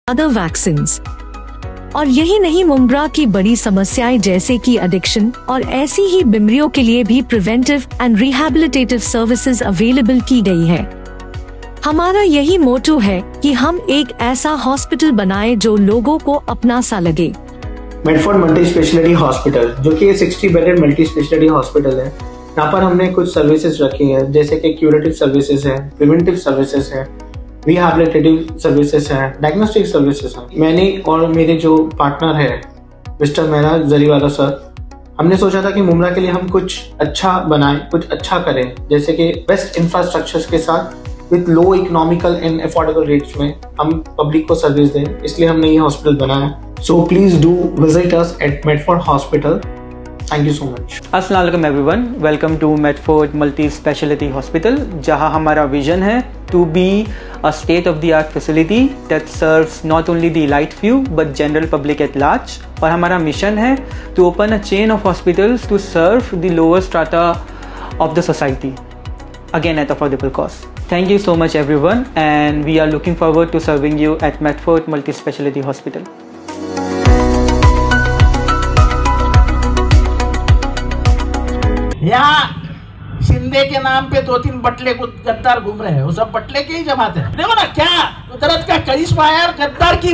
Other vaccines. और यही नहीं, मुमरा की बड़ी समस्याएं जैसे कि एडिक्शन और ऐसी ही बीमारियों के लिए भी preventive and rehabilitative services available की गई है। हमारा यही मोटो है कि हम एक ऐसा हॉस्पिटल बनाएं जो लोगों को अपना सा लगे। मेडफोर्ड मल्टी स्पेशलिटी हॉस्पिटल, जो कि 60 बेडेड मल्टी स्पेशलिटी हॉस्पिटल है। यहाँ पर हमने कुछ सर्विसेज रखी है, जैसे कि क्यूरेटिव सर्विसेज है, प्रिवेंटिव सर्विसेज है, रिहैबिलिटेटिव सर्विसेज है, डायग्नोस्टिक सर्विसेज है। मैंने और मेरे जो पार्टनर है मिस्टर मेहरा जरीवाला सर, हमने सोचा था कि मुमरा के लिए हम कुछ अच्छा बनाएं, कुछ अच्छा करें, जैसे कि बेस्ट इंफ्रास्ट्रक्चर्स के साथ with low economical and affordable rates में हम पब्लिक को सर्विस दें। इसलिए हमने ये हॉस्पिटल बनाया। So please do visit us at Medford hospital. Thank you so much. अस्सलाम वालेकुम everyone, welcome to Medford multi speciality hospital, जहां हमारा विजन है to be a state-of-the-art facility that serves not only the elite few but general public at large। और हमारा mission है to open a chain of hospitals to serve the lower strata of the society, again at affordable cost। Thank you so much everyone, and we are looking forward to serving you at Medford Multi-Speciality Hospital। यहाँ शिंदे के नाम पे 2-3 बटले को गद्दार घूम रहे हैं, वो सब बटले के ही जमात है। देखो ना क्या कुदरत का करिश्मा है यार, गद्दार की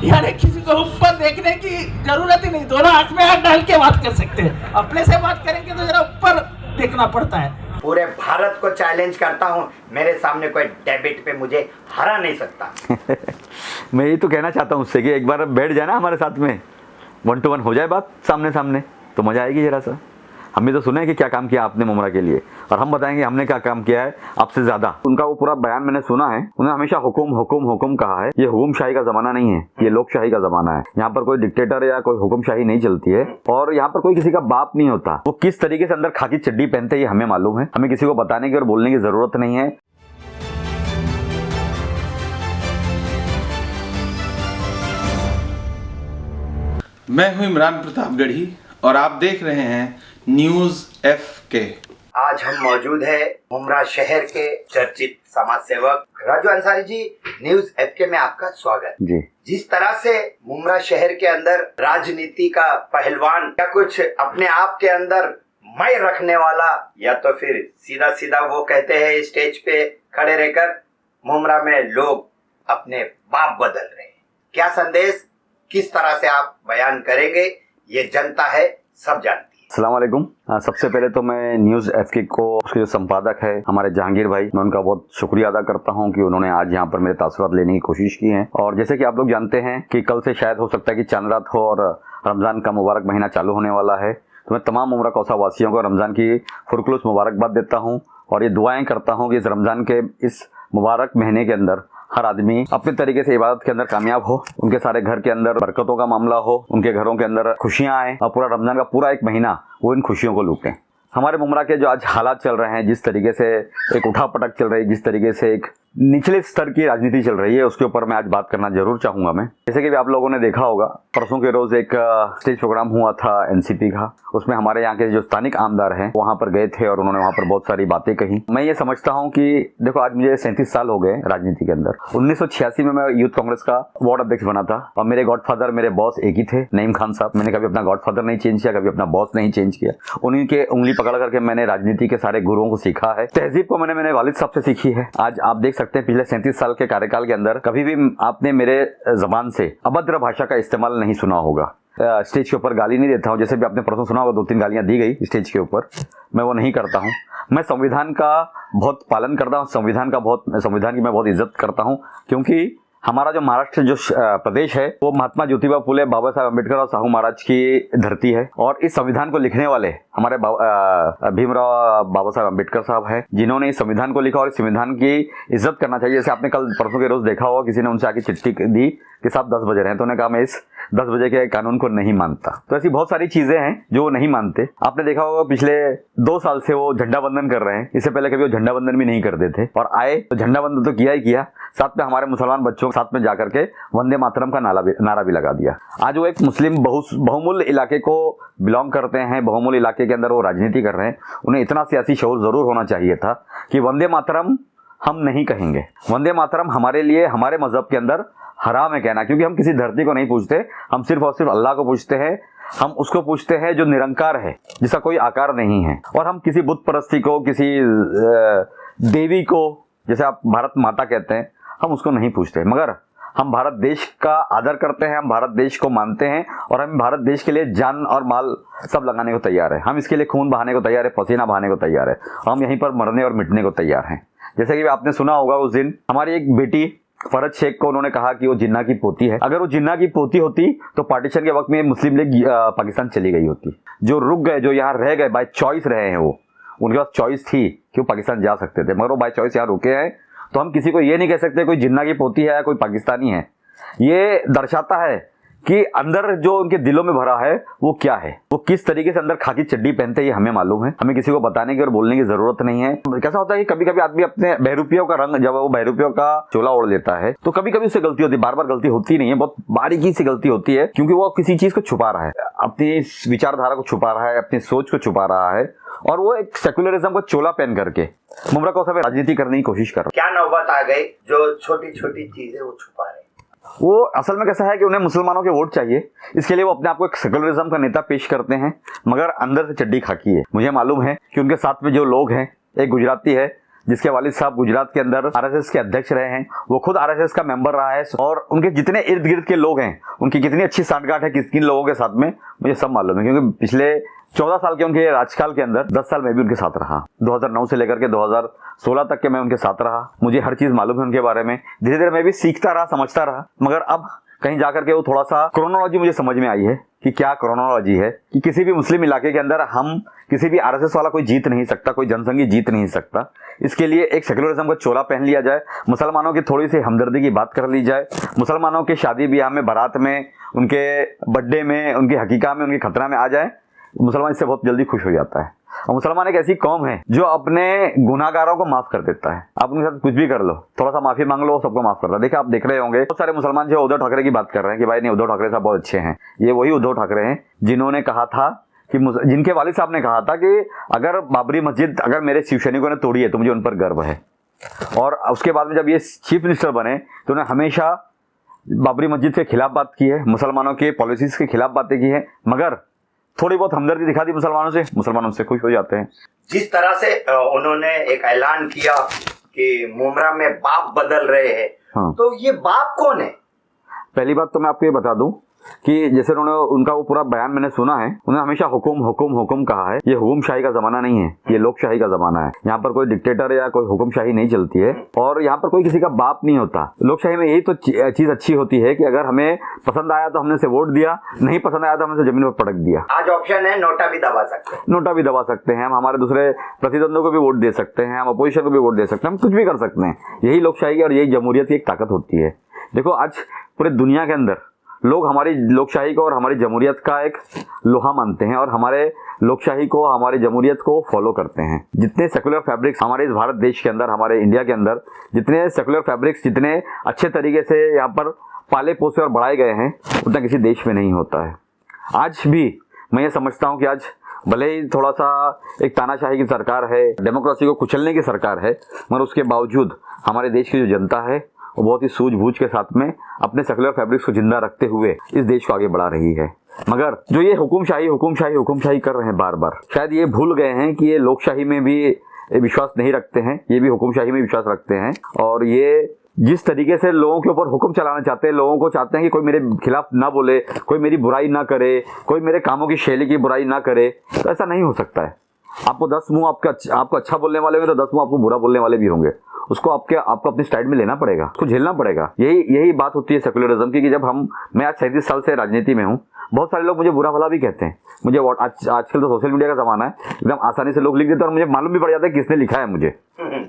यार किसी को ऊपर देखने की जरूरत ही नहीं, दोनों आंख में हाथ डाल के बात कर सकते हैं। अपने से बात करेंगे तो जरा ऊपर देखना पड़ता है। पूरे भारत को चैलेंज करता हूँ, मेरे सामने कोई डेबिट पे मुझे हरा नहीं सकता। मैं ये तो कहना चाहता हूँ उससे कि एक बार बैठ जाए ना हमारे साथ में, 1 to 1 हो जाए बात सामने सामने, तो मजा आएगी जरा सा। हम भी तो सुने कि क्या काम किया आपने मुमरा के लिए, और हम बताएंगे हमने क्या काम किया है आपसे ज्यादा। उनका वो पूरा बयान मैंने सुना है, उन्होंने हमेशा हुकुम हुकुम हुकुम कहा है। ये हुकुमशाही का जमाना नहीं है, ये लोकशाही का जमाना है। यहाँ पर कोई डिक्टेटर या कोई हुकुमशाही नहीं चलती है, और यहाँ पर कोई किसी का बाप नहीं होता। वो किस तरीके से अंदर खाकी चड्डी पहनते ये हमें मालूम है, हमें किसी को बताने की और बोलने की जरूरत नहीं है। मैं हूं इमरान प्रतापगढ़ी और आप देख रहे हैं न्यूज FK। आज हम मौजूद है मुमरा शहर के चर्चित समाज सेवक राजू अंसारी जी। न्यूज FK में आपका स्वागत जी। जिस तरह से मुमरा शहर के अंदर राजनीति का पहलवान या कुछ अपने आप के अंदर मैं रखने वाला, या तो फिर सीधा सीधा वो कहते हैं स्टेज पे खड़े रहकर मुमरा में लोग अपने बाप बदल रहे हैं, क्या संदेश किस तरह से आप बयान करेंगे, ये जनता है सब जानती है। अस्सलाम वालेकुम। सबसे पहले तो मैं न्यूज FK को, उसके जो संपादक है हमारे जहांगीर भाई, मैं उनका बहुत शुक्रिया अदा करता हूं कि उन्होंने आज यहाँ पर मेरे तासुरात लेने की कोशिश की है। और जैसे कि आप लोग जानते हैं कि कल से शायद हो सकता है कि चांद रात हो और रमजान का मुबारक महीना चालू होने वाला है, तो मैं तमाम मुमरा कौसा वासियों को रमजान की फुरखुलूस मुबारकबाद देता हूँ, और ये दुआएं करता हूँ कि इस रमजान के इस मुबारक महीने के अंदर हर आदमी अपने तरीके से इबादत के अंदर कामयाब हो, उनके सारे घर के अंदर बरकतों का मामला हो, उनके घरों के अंदर खुशियां आए, और पूरा रमजान का पूरा एक महीना वो इन खुशियों को लूटें। हमारे मुमरा के जो आज हालात चल रहे हैं, जिस तरीके से एक उठापटक चल रही है, जिस तरीके से एक निचले स्तर की राजनीति चल रही है, उसके ऊपर मैं आज बात करना जरूर चाहूंगा। मैं जैसे कि आप लोगों ने देखा होगा, परसों के रोज एक स्टेज प्रोग्राम हुआ था NCP का, उसमें हमारे यहाँ के जो स्थानिक आमदार हैं वहां पर गए थे और उन्होंने वहां पर बहुत सारी बातें कही। मैं ये समझता हूँ कि देखो, आज मुझे 37 साल हो गए राजनीति के अंदर। 1986 में मैं यूथ कांग्रेस का वार्ड अध्यक्ष बना था, और मेरे गॉडफादर, मेरे बॉस एक ही थे, नईम खान साहब। मैंने कभी अपना गॉडफादर नहीं चेंज किया, कभी अपना बॉस नहीं चेंज किया। उन्हीं के उंगली पकड़ करके मैंने राजनीति के सारे गुरुओं को सीखा है। तहजीब को मैंने मेरे वालिद साहब से सीखी है। आज आप देख सकते हैं पिछले 37 साल के कार्यकाल के अंदर कभी भी आपने मेरे जबान से अभद्र भाषा का इस्तेमाल नहीं सुना होगा। स्टेज के ऊपर गाली नहीं देता हूँ, जैसे भी आपने परसों सुना होगा 2-3 गालियां दी गई स्टेज के ऊपर, मैं वो नहीं करता हूँ। मैं संविधान का बहुत पालन करता हूँ, संविधान की मैं बहुत इज्जत करता हूँ, क्योंकि हमारा जो महाराष्ट्र जो प्रदेश है वो महात्मा ज्योतिबा फुले, बाबा साहब अम्बेडकर और साहू महाराज की धरती है। और इस संविधान को लिखने वाले हमारे भीमराव बाबा साहब अम्बेडकर साहब है, जिन्होंने इस संविधान को लिखा, और इस संविधान की इज्जत करना चाहिए। जैसे आपने कल परसों के रोज देखा होगा, किसी ने उनसे आके चिट्ठी दी कि साहब 10 बजे रहे हैं, तो उन्होंने कहा मैं इस 10 बजे के कानून को नहीं मानता। तो ऐसी बहुत सारी चीजें हैं जो वो नहीं मानते। आपने देखा होगा पिछले 2 साल से वो झंडा वंदन कर रहे हैं, इससे पहले कभी वो झंडा वंदन भी नहीं करते थे, और आए तो झंडा वंदन तो किया ही किया, साथ में हमारे मुसलमान बच्चों के साथ में जाकर के वंदे मातरम का नारा भी लगा दिया। आज वो एक मुस्लिम बहुमूल्य इलाके को बिलोंग करते हैं, बहुमूल्य इलाके के अंदर वो राजनीति कर रहे हैं। उन्हें इतना सियासी शऊर जरूर होना चाहिए था कि वंदे मातरम हम नहीं कहेंगे। वंदे मातरम हमारे लिए, हमारे मजहब के अंदर हराम है कहना, क्योंकि हम किसी धरती को नहीं पूजते, हम सिर्फ और सिर्फ अल्लाह को पूजते हैं। हम उसको पूजते हैं जो निरंकार है, जिसका कोई आकार नहीं है। और हम किसी बुत परस्ती को, किसी देवी को, जैसे आप भारत माता कहते हैं, हम उसको नहीं पूजते। मगर हम भारत देश का आदर करते हैं, हम भारत देश को मानते हैं और हम भारत देश के लिए जान और माल सब लगाने को तैयार है। हम इसके लिए खून बहाने को तैयार है, पसीना बहाने को तैयार है। हम यहीं पर मरने और मिटने को तैयार हैं। जैसे कि आपने सुना होगा, उस दिन हमारी एक बेटी फरज शेख को उन्होंने कहा कि वो जिन्ना की पोती है। अगर वो जिन्ना की पोती होती तो पार्टीशन के वक्त में मुस्लिम लीग पाकिस्तान चली गई होती। जो रुक गए, जो यहाँ रह गए, बाय चॉइस रहे हैं, वो उनके पास चॉइस थी कि वो पाकिस्तान जा सकते थे, मगर वो बाय चॉइस यहाँ रुके हैं। तो हम किसी को ये नहीं कह सकते कोई जिन्ना की पोती है या कोई पाकिस्तानी है। ये दर्शाता है कि अंदर जो उनके दिलों में भरा है वो क्या है, वो किस तरीके से अंदर खाकी चड्डी पहनते हैं, ये हमें मालूम है। हमें किसी को बताने की और बोलने की जरूरत नहीं है। कैसा होता है कि कभी कभी आदमी अपने बहरूपियों का रंग, जब वो बहरूपियों का चोला ओढ़ लेता है तो कभी कभी उससे गलती होती है। बार बार गलती होती नहीं है, बहुत बारीकी से गलती होती है, क्योंकि वो किसी चीज को छुपा रहा है, अपनी विचारधारा को छुपा रहा है, अपनी सोच को छुपा रहा है, और वो एक सेकुलरिज्म को चोला पहन करके मुमरा को सब राजनीति करने की कोशिश कर रहा है। क्या नौबत आ गई जो छोटी छोटी चीजें वो छुपा रहे? वो असल में कैसा है कि उन्हें मुसलमानों के वोट चाहिए, इसके लिए वो अपने आप को एक सेकुलरिज्म का नेता पेश करते हैं, मगर अंदर से चड्डी खाकी है। मुझे मालूम है कि उनके साथ में जो लोग हैं, एक गुजराती है जिसके वालिद साहब गुजरात के अंदर आरएसएस के अध्यक्ष रहे हैं, वो खुद आरएसएस का मेंबर रहा है, और उनके जितने इर्द गिर्द के लोग हैं उनकी कितनी अच्छी सांठगांठ है किन लोगों के साथ में, मुझे सब मालूम है। क्योंकि पिछले 14 साल के उनके राजकाल के अंदर 10 साल मैं भी उनके साथ रहा। 2009 से लेकर के 2016 तक के मैं उनके साथ रहा। मुझे हर चीज मालूम है उनके बारे में। धीरे धीरे मैं भी सीखता रहा, समझता रहा, मगर अब कहीं जाकर के वो थोड़ा सा क्रोनोलॉजी मुझे समझ में आई है कि क्या क्रोनोलॉजी है, कि किसी भी मुस्लिम इलाके के अंदर हम किसी भी आरएसएस वाला कोई जीत नहीं सकता, कोई जनसंघी जीत नहीं सकता। इसके लिए एक सेकुलरिज्म का चोला पहन लिया जाए, मुसलमानों की थोड़ी सी हमदर्दी की बात कर ली जाए, मुसलमानों के शादी ब्याह में, बारात में, उनके बर्थडे में, उनकी हकीका में, उनके खतरा में आ जाए, मुसलमान इससे बहुत जल्दी खुश हो जाता है। और मुसलमान एक ऐसी कौम है जो अपने गुनाहगारों को माफ कर देता है। आप उनके साथ कुछ भी कर लो, थोड़ा सा माफी मांग लो, सबको माफ करता है। देखिए, आप देख रहे होंगे बहुत सारे मुसलमान जो उद्धव ठाकरे की बात कर रहे हैं कि भाई नहीं, उद्धव ठाकरे साहब बहुत अच्छे हैं। ये वही उद्धव ठाकरे हैं जिन्होंने कहा था कि जिनके वालिद साहब ने कहा था कि अगर बाबरी मस्जिद अगर मेरे शिव सैनिकों ने तोड़ी है तो मुझे उन पर गर्व है। और उसके बाद में जब ये चीफ मिनिस्टर बने तो उन्होंने हमेशा बाबरी मस्जिद के खिलाफ बात की है, मुसलमानों के पॉलिसीज के खिलाफ बातें की है, मगर थोड़ी बहुत हमदर्दी दिखा दी मुसलमानों से, मुसलमान उनसे खुश हो जाते हैं। जिस तरह से उन्होंने एक ऐलान किया कि मुमरा में बाप बदल रहे हैं, हाँ। तो ये बाप कौन है? पहली बात तो मैं आपको ये बता दूं कि जैसे उन्होंने उनका वो पूरा बयान मैंने सुना है, उन्होंने हमेशा हुकुम हुकुम हुकुम कहा है। ये हुकुमशाही का जमाना नहीं है, ये लोकशाही का जमाना है। यहाँ पर कोई डिक्टेटर या कोई हुकुमशाही नहीं चलती है, और यहाँ पर कोई किसी का बाप नहीं होता। लोकशाही में यही तो चीज अच्छी होती है कि अगर हमें पसंद आया तो हमने से वोट दिया, नहीं पसंद आया तो हमने से जमीन पर पटक दिया। आज ऑप्शन है, नोटा भी दबा सकते हैं। नोटा भी दबा सकते हैं, हम हमारे दूसरे प्रतिद्वंदियों को भी वोट दे सकते हैं, हम अपोजिशन को भी वोट दे सकते हैं, हम कुछ भी कर सकते हैं। यही लोकशाही और यही जमहूरियत की एक ताकत होती है। देखो, आज पूरे दुनिया के अंदर लोग हमारी लोकशाही को और हमारी जमहूरियत का एक लोहा मानते हैं, और हमारे लोकशाही को, हमारी जमहूरियत को फॉलो करते हैं। जितने सेकुलर फैब्रिक्स हमारे इस भारत देश के अंदर, हमारे इंडिया के अंदर जितने सेकुलर फैब्रिक्स, जितने अच्छे तरीके से यहाँ पर पाले पोसे और बढ़ाए गए हैं, उतना किसी देश में नहीं होता है। आज भी मैं ये समझता हूँ कि आज भले ही थोड़ा सा एक तानाशाही की सरकार है, डेमोक्रेसी को कुचलने की सरकार है, मगर उसके बावजूद हमारे देश की जो जनता है वो बहुत ही सूझबूझ के साथ में अपने सेकुलर फैब्रिक्स को जिंदा रखते हुए इस देश को आगे बढ़ा रही है। मगर जो ये हुकुमशाही हुकुमशाही हुकुमशाही कर रहे हैं बार बार, शायद ये भूल गए हैं कि ये लोकशाही में भी विश्वास नहीं रखते हैं, ये भी हुकुमशाही में विश्वास रखते हैं। और ये जिस तरीके से लोगों के ऊपर हुक्म चलाना चाहते हैं, लोगों को चाहते हैं कि कोई मेरे खिलाफ ना बोले, कोई मेरी बुराई ना करे, कोई मेरे कामों की शैली की बुराई ना करे, तो ऐसा नहीं हो सकता है। आपको 10 मुंह आपको अच्छा बोलने वाले होंगे तो 10 मुंह आपको बुरा बोलने वाले भी होंगे। उसको आपको अपनी स्टाइल में लेना पड़ेगा, उसको झेलना पड़ेगा। यही बात होती है सेकुलरिज्म की, कि जब मैं आज 37 साल से राजनीति में हूँ, बहुत सारे लोग मुझे बुरा भला भी कहते हैं। मुझे आजकल तो सोशल मीडिया का जमाना है, एकदम आसानी से लोग लिख देते हैं और मुझे मालूम भी पड़ जाता है किसने लिखा है मुझे।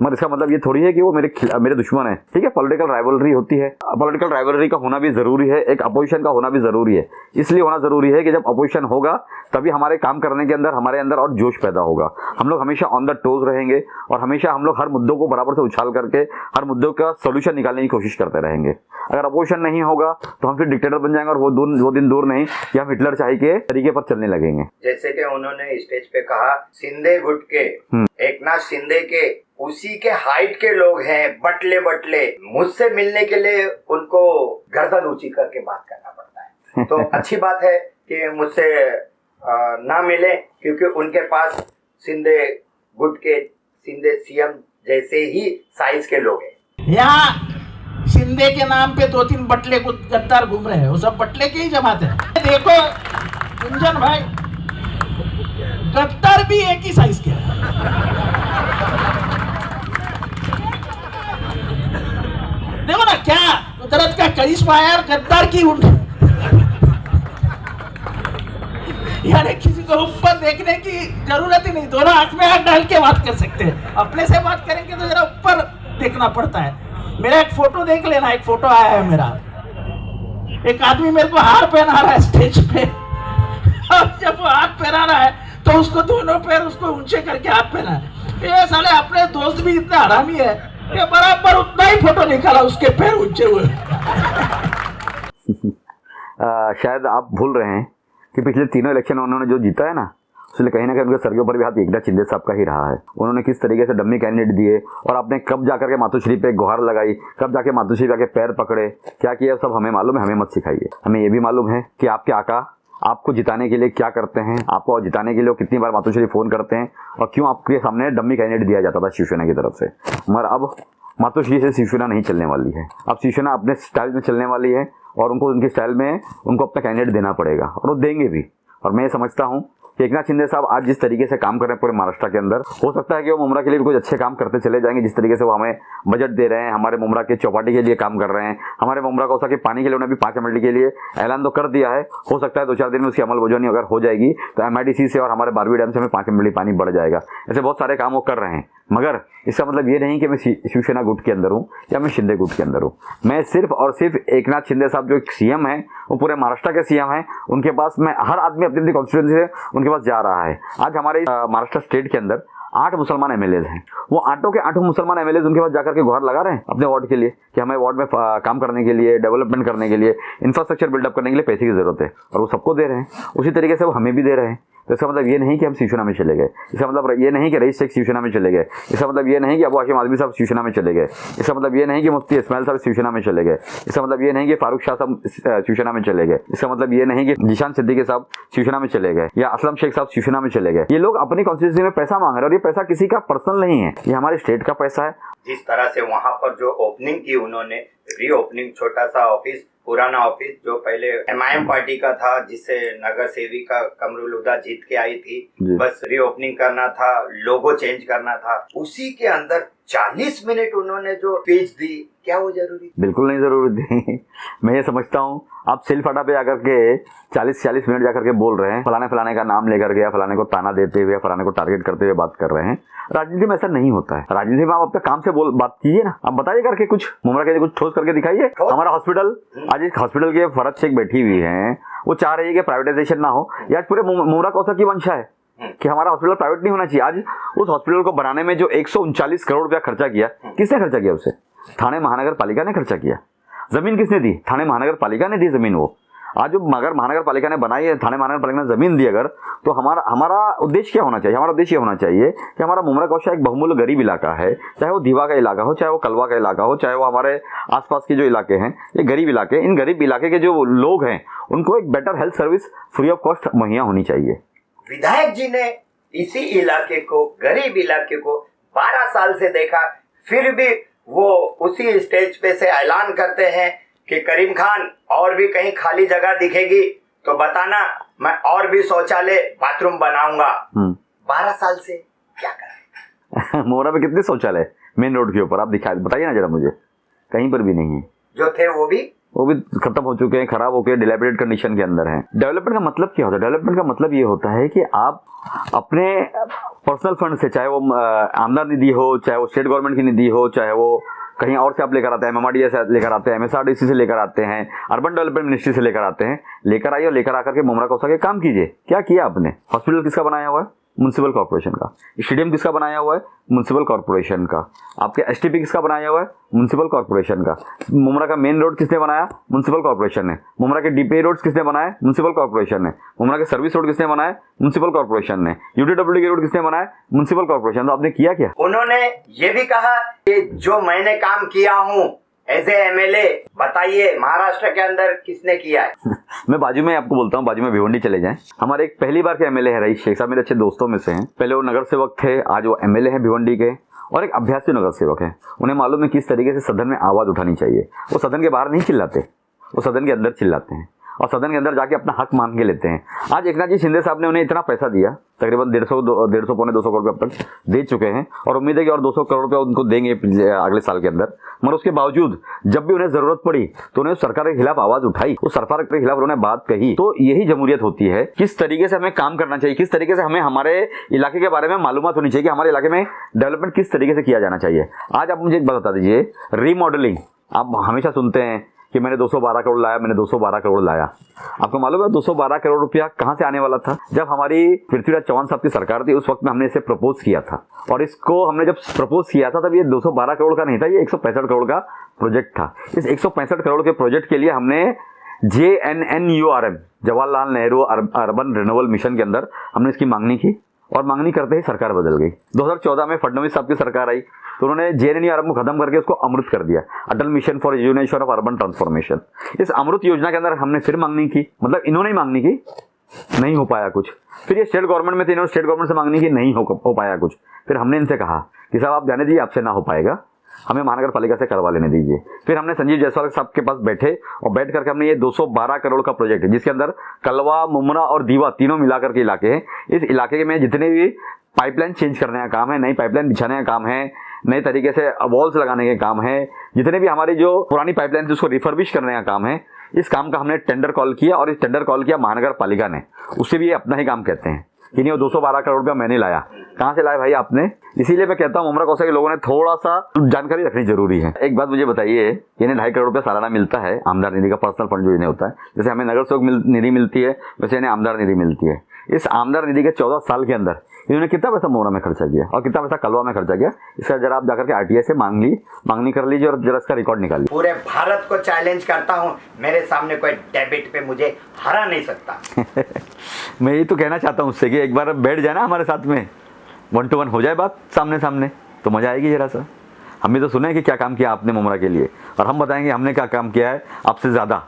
मगर इसका मतलब ये थोड़ी है कि वो मेरे दुश्मन है। ठीक है, पॉलिटिकल राइवलरी होती है, पॉलिटिकल राइवलरी का होना भी जरूरी है, एक अपोजिशन का होना भी जरूरी है। इसलिए होना जरूरी है कि जब अपोजिशन होगा तभी हमारे काम करने के अंदर, हमारे अंदर और जोश पैदा होगा। हम लोग हमेशा ऑन द टोज रहेंगे और हमेशा हम लोग हर मुद्दों को बराबर से उछाल करके हर मुद्दों का सोल्यूशन निकालने की कोशिश करते रहेंगे। अगर अपोजिशन नहीं होगा तो हम फिर डिक्टेटर बन जाएंगे और वो दिन दूर नहीं कि हम हिटलर शाही के तरीके पर चलने लगेंगे। जैसे कि उन्होंने स्टेज पे कहा, शिंदे गुट के एकनाथ शिंदे के उसी के हाइट के लोग हैं, बटले बटले, मुझसे मिलने के लिए उनको गर्दन ऊंची करके बात करना पड़ता है। तो अच्छी बात है कि मुझसे ना मिले, क्योंकि उनके पास शिंदे गुट के शिंदे सीएम जैसे ही साइज के लोग हैं। यहाँ शिंदे के नाम पे 2-3 बटले गद्दार घूम रहे हैं, वो सब बटले की ही जमात है। देखो गुंजन भाई, गद्दार भी एक ही साइज के हैं। देखो ना क्या कुदरत का करिश्मा है, गद्दार की यानी किसी को ऊपर देखने की जरूरत ही नहीं, दोनों आंख में आंख डाल के बात कर सकते हैं। अपने से बात करेंगे तो जरा ऊपर देखना पड़ता है। मेरा एक फोटो देख लेना, एक फोटो आया है मेरा, एक आदमी मेरे को हार पहना रहा है स्टेज पे, और जब वो हाथ पहना रहा है तो उसको दोनों पैर उसको ऊंचे करके हाथ पहना है। ये साले अपने दोस्त भी इतना हरामी है कि बराबर उतना ही फोटो निकाला उसके पैर ऊंचे हुए। शायद आप भूल रहे हैं कि पिछले तीनों इलेक्शन उन्होंने जो जीता है ना, इसलिए कहीं ना कहीं उनके सर के ऊपर भी हाथ एकनाथ शिंदे साहब का ही रहा है। उन्होंने किस तरीके से डम्मी कैंडिडेट दिए और आपने कब जाकर के मातोश्री पे गुहार लगाई, कब जाके मातोश्री जाके पैर पकड़े, क्या किया, सब हमें मालूम है। हमें मत सिखाइए। हमें ये भी मालूम है कि आपके आका आपको जिताने के लिए क्या करते हैं, आपको जिताने के लिए कितनी बार मातोश्री फोन करते हैं और क्यों आपके सामने डम्मी कैंडिडेट दिया जाता था शिवसेना की तरफ से। मगर अब मातोश्री से शिवसेना नहीं चलने वाली है। अब शिवसेना अपने स्टाइल में चलने वाली है और उनको उनके स्टाइल में उनको अपना कैंडिडेट देना पड़ेगा और वो देंगे भी। और मैं समझता हूं कि एकनाथ शिंदे साहब आज जिस तरीके से काम कर रहे हैं पूरे महाराष्ट्र के अंदर, हो सकता है कि वो मुमरा के लिए भी कुछ अच्छे काम करते चले जाएंगे। जिस तरीके से वो हमें बजट दे रहे हैं, हमारे मुमरा के चौपाटी के लिए काम कर रहे हैं, हमारे मुमरा को के पानी के लिए उन्होंने भी 5 MLD के लिए ऐलान तो कर दिया है। हो सकता है 2-4 दिन में उसकी अमलबजावनी अगर हो जाएगी तो MIDC से और हमारे बारवी डैम से हमें 5 MLD पानी बढ़ जाएगा। ऐसे बहुत सारे काम वो कर रहे हैं, मगर इसका मतलब ये नहीं कि मैं शिवसेना गुट के अंदर हूँ या मैं शिंदे गुट के अंदर हूँ। मैं सिर्फ और सिर्फ एकनाथ शिंदे साहब जो सीएम है, वो पूरे महाराष्ट्र के सीएम हैं, उनके पास मैं हर आदमी अपनी अपनी कॉन्स्टिट्यूएंसी से उनके पास जा रहा है। आज हमारे महाराष्ट्र स्टेट के अंदर 8 मुसलमान MLAs हैं। वो 8 के 8 मुसलमान MLAs उनके पास जाकर के गुहार लगा रहे हैं अपने वार्ड के लिए कि हमें वार्ड में काम करने के लिए, डेवलपमेंट करने के लिए, इंफ्रास्ट्रक्चर बिल्डअप करने के लिए पैसे की जरूरत है, और वो सबको दे रहे हैं। उसी तरीके से वो हमें भी दे रहे हैं। तो इसका मतलब ये नहीं कि हम शिवसेना में चले गए, इसका मतलब ये नहीं कि रईस शेख शिवसेना में चले गए, इसका मतलब ये नहीं कि अबू हाशिम आजमी साहब शिवसेना में चले गए, इसका मतलब ये नहीं कि मुफ्ती इस्माइल साहब शिवसेना में चले गए, इसका मतलब ये नहीं कि फारूक शाह साहब शिवसेना में चले गए, इसका मतलब ये नहीं कि जिशान सिद्दीकी साहब शिवसेना में चले गए या असलम शेख साहब शिवसेना में चले गए। ये लोग अपनी कॉन्स्टिट्यूंसी में पैसा मांग रहे हैं और ये पैसा किसी का पर्सनल नहीं है, ये हमारे स्टेट का पैसा है। जिस तरह से वहां पर जो ओपनिंग की उन्होंने, रीओपनिंग, छोटा सा ऑफिस, पुराना ऑफिस जो पहले MIM पार्टी का था, जिससे नगर सेविका कमरुल हुदा जीत के आई थी, बस रीओपनिंग करना था, लोगो चेंज करना था, उसी के अंदर 40 मिनट उन्होंने जो स्पीच दी, क्या वो जरूरी? बिल्कुल नहीं जरूरी थी। मैं ये समझता हूँ आप सिल्फ अड्डा पे आकर के 40 मिनट जाकर के बोल रहे हैं, फलाने का नाम लेकर के, फलाने को ताना देते हुए, फलाने को टारगेट करते हुए बात कर रहे हैं। राजनीति में ऐसा नहीं होता है। राजनीति में आप अपने काम से बात कीजिए ना, आप बताइए करके कुछ मुमरा के लिए कुछ ठोस करके दिखाइए। हमारा हॉस्पिटल, आज इस हॉस्पिटल के फरज शेख बैठी हुई है, वो चाह रही है कि प्राइवेटाइजेशन ना हो। या पूरे मुमरा कौसा की मंशा है कि हमारा हॉस्पिटल प्राइवेट नहीं होना चाहिए। आज उस हॉस्पिटल को बनाने में जो 139 करोड़ रुपया खर्चा किया, किसने खर्चा किया? उसे थाने महानगर पालिका ने खर्चा किया। जमीन किसने दी? थाने महानगर पालिका ने दी जमीन। वो आज जो मगर महानगर पालिका ने बनाई है, थाने महानगर पालिका ने जमीन दी, अगर तो हमारा उद्देश्य क्या होना चाहिए? हमारा उद्देश्य होना चाहिए कि हमारा मुमरा कौशा एक बहुमूल्य गरीब इलाका है, चाहे वो दीवा का इलाका हो, चाहे वो कलवा का इलाका हो, चाहे वो हमारे आसपास के जो इलाके हैं, ये गरीब इलाके, इन गरीब इलाके के जो लोग हैं उनको एक better health service free of cost मुहैया होनी चाहिए। विधायक जी ने इसी इलाके को, गरीब इलाके को 12 साल से देखा, फिर भी वो उसी स्टेज पे से ऐलान करते हैं कि करीम खान और भी कहीं खाली जगह दिखेगी तो बताना, मैं और भी शौचालय, बाथरूम बनाऊंगा। 12 साल से क्या कर रहे? मोरा में कितने शौचालय मेन रोड के ऊपर आप बताइए ना जरा मुझे। कहीं पर भी नहीं है। जो थे वो भी खत्म हो चुके हैं, खराब होकर डिलेबरेट कंडीशन के अंदर हैं। डेवलपमेंट का मतलब क्या होता है? डेवलपमेंट का मतलब ये होता है कि आप अपने पर्सनल फंड से, चाहे वो आमदन निधि हो, चाहे वो स्टेट गवर्नमेंट की निधि हो, चाहे वो कहीं और से आप लेकर आते हैं, MMRDA से लेकर आते हैं, MSRDC से लेकर आते हैं, अर्बन डेवलपमेंट मिनिस्ट्री से लेकर आते हैं, लेकर आइए और लेकर आकर के मुमरा कौसा के काम कीजिए। क्या किया आपने? हॉस्पिटल किसका बनाया हुआ है? म्युनिसिपल कॉर्पोरेशन का। स्टेडियम किसका बनाया हुआ है? म्युनिसिपल कॉर्पोरेशन का। आपके एसटीपी किसका बनाया हुआ है? म्युनिसिपल कॉर्पोरेशन का। मुमरा का मेन रोड किसने बनाया? म्युनिसिपल कॉर्पोरेशन ने। मुमरा के डीपी रोड किसने बनाए? म्युनिसिपल कॉर्पोरेशन ने। मुमरा के सर्विस रोड किसने बनाए? म्युनिसिपल कॉर्पोरेशन ने। यूटीडब्ल्यूडी के रोड किसने बनाए? Municipal corporation. तो आपने किया क्या? उन्होंने ये भी कहा कि जो मैंने काम किया हूँ एज ए एमएलए, बताइए महाराष्ट्र के अंदर किसने किया है? मैं बाजू में आपको बोलता हूँ, बाजू में भिवंडी चले जाएं। हमारे एक पहली बार के एमएलए है रईस शेख साहब, मेरे अच्छे दोस्तों में से हैं। पहले वो नगर सेवक थे, आज वो एमएलए हैं भिवंडी के, और एक अभ्यासी नगर सेवक है। उन्हें मालूम है किस तरीके से सदन में आवाज उठानी चाहिए। वो सदन के बाहर नहीं चिल्लाते, वो सदन के अंदर चिल्लाते हैं और सदन के अंदर जाके अपना हक मांग के लेते हैं। आज एकनाथ जी शिंदे साहब ने उन्हें इतना पैसा दिया, तकरीबन 150 पौने 200 करोड़ रुपये अब तक दे चुके हैं, और उम्मीद है कि और 200 करोड़ रुपये उनको देंगे अगले साल के अंदर। मगर उसके बावजूद जब भी उन्हें जरूरत पड़ी तो उन्हें सरकार के खिलाफ आवाज उठाई, उस सरकार के खिलाफ उन्होंने बात कही। तो यही जमहूरियत होती है। किस तरीके से हमें काम करना चाहिए, किस तरीके से हमें हमारे इलाके के बारे में मालूमात होनी चाहिए कि हमारे इलाके में डेवलपमेंट किस तरीके से किया जाना चाहिए। आज आप मुझे एक बात बता दीजिए, रीमॉडलिंग आप हमेशा सुनते हैं कि मैंने 212 करोड़ लाया, मैंने 212 करोड़ लाया। आपको मालूम है 212 करोड़ रुपया कहां से आने वाला था? जब हमारी पृथ्वीराज चौहान साहब की सरकार थी, उस वक्त में हमने इसे प्रपोज किया था, और इसको हमने जब प्रपोज किया था तब ये 212 करोड़ का नहीं था, ये 165 करोड़ का प्रोजेक्ट था। इस 165 करोड़ के प्रोजेक्ट के लिए हमने JNNURM, Jawaharlal Nehru urban renewal mission के अंदर हमने इसकी मांगनी की, और मांगनी करते ही सरकार बदल गई। 2014 में फडणवीस साहब की सरकार आई तो उन्होंने JNNURM को खत्म करके उसको अमृत कर दिया, Atal mission for rejuvenation of urban transformation. इस अमृत योजना के अंदर हमने फिर मांगनी की, मतलब इन्होंने ही मांगनी की, नहीं हो पाया कुछ। फिर ये स्टेट गवर्नमेंट में थे, इन्होंने स्टेट गवर्नमेंट से मांगनी की, नहीं हो पाया कुछ। फिर हमने इनसे कहा कि साहब आप जाने दीजिए, आपसे ना हो पाएगा, हमें महानगर पालिका से करवा लेने दीजिए। फिर हमने संजीव जायसवाल साहब के पास बैठे और बैठ करके हमने ये 212 करोड़ का प्रोजेक्ट है, जिसके अंदर कलवा, मुमरा और दीवा तीनों मिलाकर के इलाके हैं। इस इलाके में जितने भी पाइपलाइन चेंज करने का काम है, नई पाइपलाइन बिछाने का काम है, नए तरीके से वॉल्स लगाने के काम है, जितने भी हमारी जो पुरानी पाइपलाइन उसको रिफर्बिश करने का काम है, इस काम का हमने टेंडर कॉल किया, और इस टेंडर कॉल किया महानगर पालिका ने। उससे भी ये अपना ही काम कहते हैं कि नहीं, वो 212 करोड़ रुपया मैंने लाया। कहाँ से लाया भाई आपने? इसीलिए मैं कहता हूँ मुमरा कौशा के लोगों ने थोड़ा सा जानकारी रखनी जरूरी है। एक बात मुझे बताइए, इन्हें 2.5 करोड़ रुपया सालाना मिलता है आमदार निधि का, पर्सनल फंड जो इन्हें होता है। जैसे हमें नगर सेवक निधि मिलती है, वैसे इन्हें आमदार निधि मिलती है। इस आमदार निधि के 14 साल के अंदर इन्होंने कितना पैसा मुमरा में खर्चा किया और कितना पैसा कलवा में खर्चा किया, इसका जरा आप जाकर के RTI से मांगनी कर लीजिए और जरा इसका रिकॉर्ड निकालिए। पूरे भारत को चैलेंज करता हूँ, मेरे सामने कोई डेबिट पे मुझे हरा नहीं सकता। मैं ये तो कहना चाहता हूँ उससे कि एक बार बैठ जाए ना हमारे साथ में, 1 to 1 हो जाए बात सामने सामने, तो मजा आएगी जरा सा। हम भी तो सुने कि क्या काम किया आपने मुमरा के लिए, और हम बताएंगे हमने क्या काम किया है आपसे ज़्यादा।